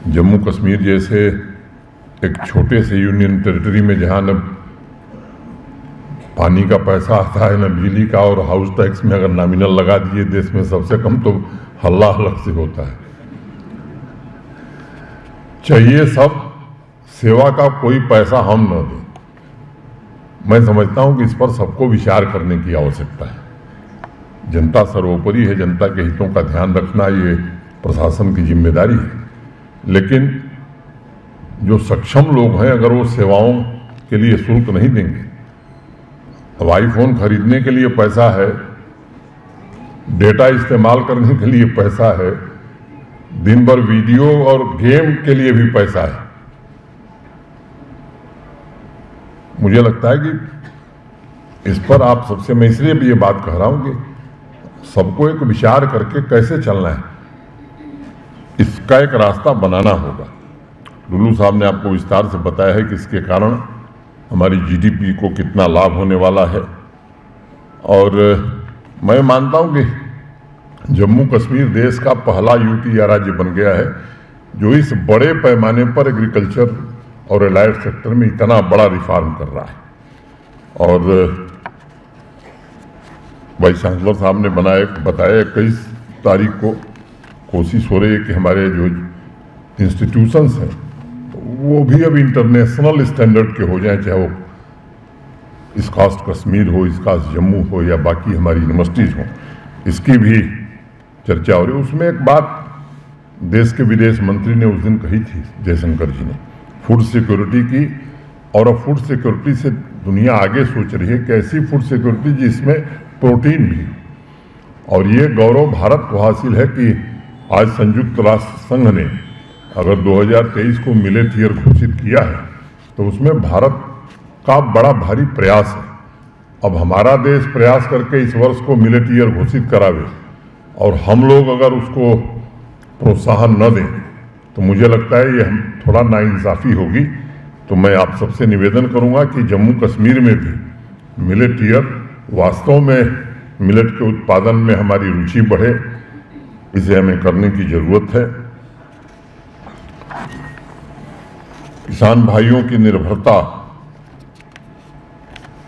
जम्मू कश्मीर जैसे एक छोटे से यूनियन टेरिटरी में जहाँ न पानी का पैसा आता है न बिजली का, और हाउस टैक्स में अगर नॉमिनल लगा दिए देश में सबसे कम तो हल्ला अलग से होता है। चाहिए सब सेवा का कोई पैसा हम न दें। मैं समझता हूं कि इस पर सबको विचार करने की आवश्यकता है। जनता सर्वोपरि है, जनता के हितों का ध्यान रखना ये प्रशासन की जिम्मेदारी है। लेकिन जो सक्षम लोग हैं अगर वो सेवाओं के लिए शुल्क नहीं देंगे, अब आईफोन खरीदने के लिए पैसा है, डेटा इस्तेमाल करने के लिए पैसा है, दिन भर वीडियो और गेम के लिए भी पैसा है। मुझे लगता है कि इस पर आप सबसे, मैं इसलिए भी ये बात कह रहा हूं कि सबको एक विचार करके कैसे चलना है, इसका एक रास्ता बनाना होगा। लुल्लू साहब ने आपको विस्तार से बताया है कि इसके कारण हमारी जीडीपी को कितना लाभ होने वाला है। और मैं मानता हूं कि जम्मू कश्मीर देश का पहला यूटी या राज्य बन गया है जो इस बड़े पैमाने पर एग्रीकल्चर और एलाइड सेक्टर में इतना बड़ा रिफॉर्म कर रहा है। और वाइस चांसलर साहब ने बताया 21 तारीख को कोशिश हो रही है कि हमारे जो इंस्टीट्यूशंस हैं वो भी अब इंटरनेशनल स्टैंडर्ड के हो जाएं, चाहे वो इसकास्ट कश्मीर हो, इसकास्ट जम्मू हो या बाकी हमारी यूनिवर्सिटीज़ हो। इसकी भी चर्चा हो रही है। उसमें एक बात देश के विदेश मंत्री ने उस दिन कही थी, जयशंकर जी ने, फूड सिक्योरिटी की। और अब फूड सिक्योरिटी से दुनिया आगे सोच रही है कि ऐसी फूड सिक्योरिटी जिसमें प्रोटीन भी। और ये गौरव भारत को हासिल है कि आज संयुक्त राष्ट्र संघ ने अगर 2023 को मिलेट ईयर घोषित किया है तो उसमें भारत का बड़ा भारी प्रयास है। अब हमारा देश प्रयास करके इस वर्ष को मिलेट ईयर घोषित करावे और हम लोग अगर उसको प्रोत्साहन न दें तो मुझे लगता है ये हम थोड़ा नाइंसाफ़ी होगी। तो मैं आप सबसे निवेदन करूंगा कि जम्मू कश्मीर में भी मिलेट ईयर, वास्तव में मिलेट के उत्पादन में हमारी रुचि बढ़े, इसे हमें करने की जरूरत है। किसान भाइयों की निर्भरता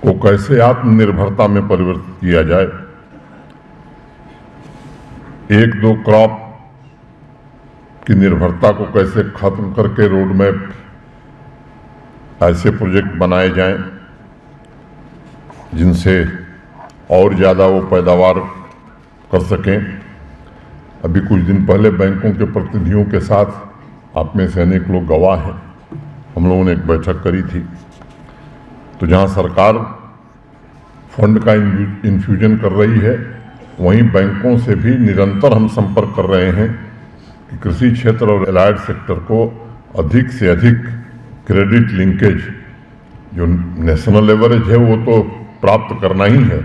को कैसे आत्मनिर्भरता में परिवर्तित किया जाए, एक दो क्रॉप की निर्भरता को कैसे खत्म करके रोड मैप ऐसे प्रोजेक्ट बनाए जाएं जिनसे और ज़्यादा वो पैदावार कर सकें। अभी कुछ दिन पहले बैंकों के प्रतिनिधियों के साथ, आप में से अनेक लोग गवाह हैं, हम लोगों ने एक बैठक करी थी। तो जहां सरकार फंड का इन्फ्यूजन कर रही है वहीं बैंकों से भी निरंतर हम संपर्क कर रहे हैं कि कृषि क्षेत्र और एलाइड सेक्टर को अधिक से अधिक क्रेडिट लिंकेज, जो नेशनल लेवरेज है वो तो प्राप्त करना ही है,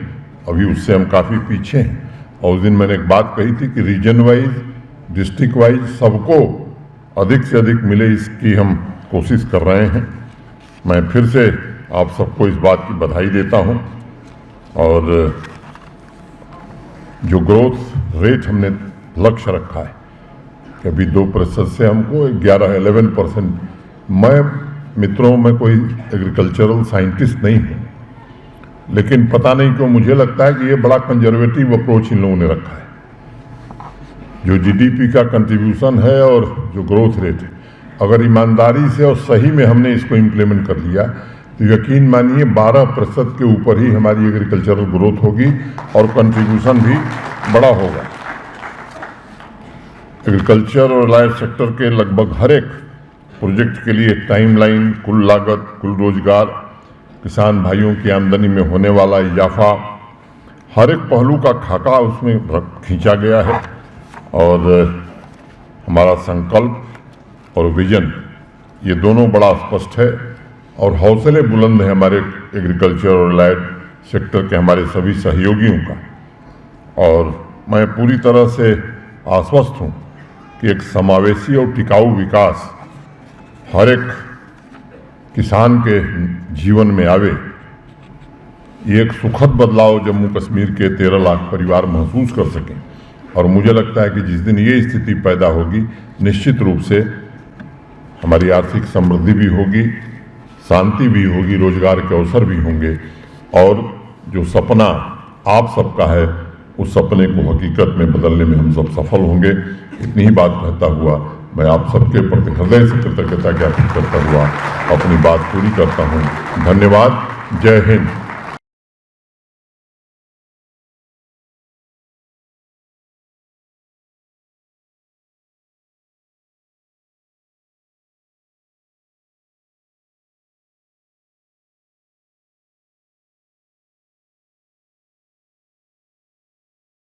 अभी उससे हम काफ़ी पीछे हैं। और उस दिन मैंने एक बात कही थी कि रीजन वाइज, डिस्ट्रिक्ट वाइज सबको अधिक से अधिक मिले, इसकी हम कोशिश कर रहे हैं। मैं फिर से आप सबको इस बात की बधाई देता हूं। और जो ग्रोथ रेट हमने लक्ष्य रखा है कि अभी 2% से हमको 11-11%, मैं मित्रों में कोई एग्रीकल्चरल साइंटिस्ट नहीं हूँ, लेकिन पता नहीं क्यों मुझे लगता है कि ये बड़ा कंजर्वेटिव अप्रोच इन लोगों ने रखा है। जो जीडीपी का कंट्रीब्यूशन है और जो ग्रोथ रेट है, अगर ईमानदारी से और सही में हमने इसको इम्प्लीमेंट कर लिया तो यकीन मानिए 12% के ऊपर ही हमारी एग्रीकल्चरल ग्रोथ होगी और कंट्रीब्यूशन भी बड़ा होगा। एग्रीकल्चर और एलाइड सेक्टर के लगभग हर एक प्रोजेक्ट के लिए टाइमलाइन, कुल लागत, कुल रोजगार, किसान भाइयों की आमदनी में होने वाला इजाफा, हर एक पहलू का खाका उसमें खींचा गया है। और हमारा संकल्प और विजन ये दोनों बड़ा स्पष्ट है और हौसले बुलंद है हमारे एग्रीकल्चर और एलाइड सेक्टर के हमारे सभी सहयोगियों का। और मैं पूरी तरह से आश्वस्त हूँ कि एक समावेशी और टिकाऊ विकास हर एक किसान के जीवन में आवे, ये एक सुखद बदलाव जम्मू कश्मीर के 13 लाख परिवार महसूस कर सकें। और मुझे लगता है कि जिस दिन ये स्थिति पैदा होगी निश्चित रूप से हमारी आर्थिक समृद्धि भी होगी, शांति भी होगी, रोजगार के अवसर भी होंगे और जो सपना आप सबका है उस सपने को हकीकत में बदलने में हम सब सफल होंगे। इतनी ही बात कहता हुआ मैं आप सबके प्रति हृदय से कृतज्ञता ज्ञापित करता हुआ अपनी बात पूरी करता हूँ। धन्यवाद। जय हिंद।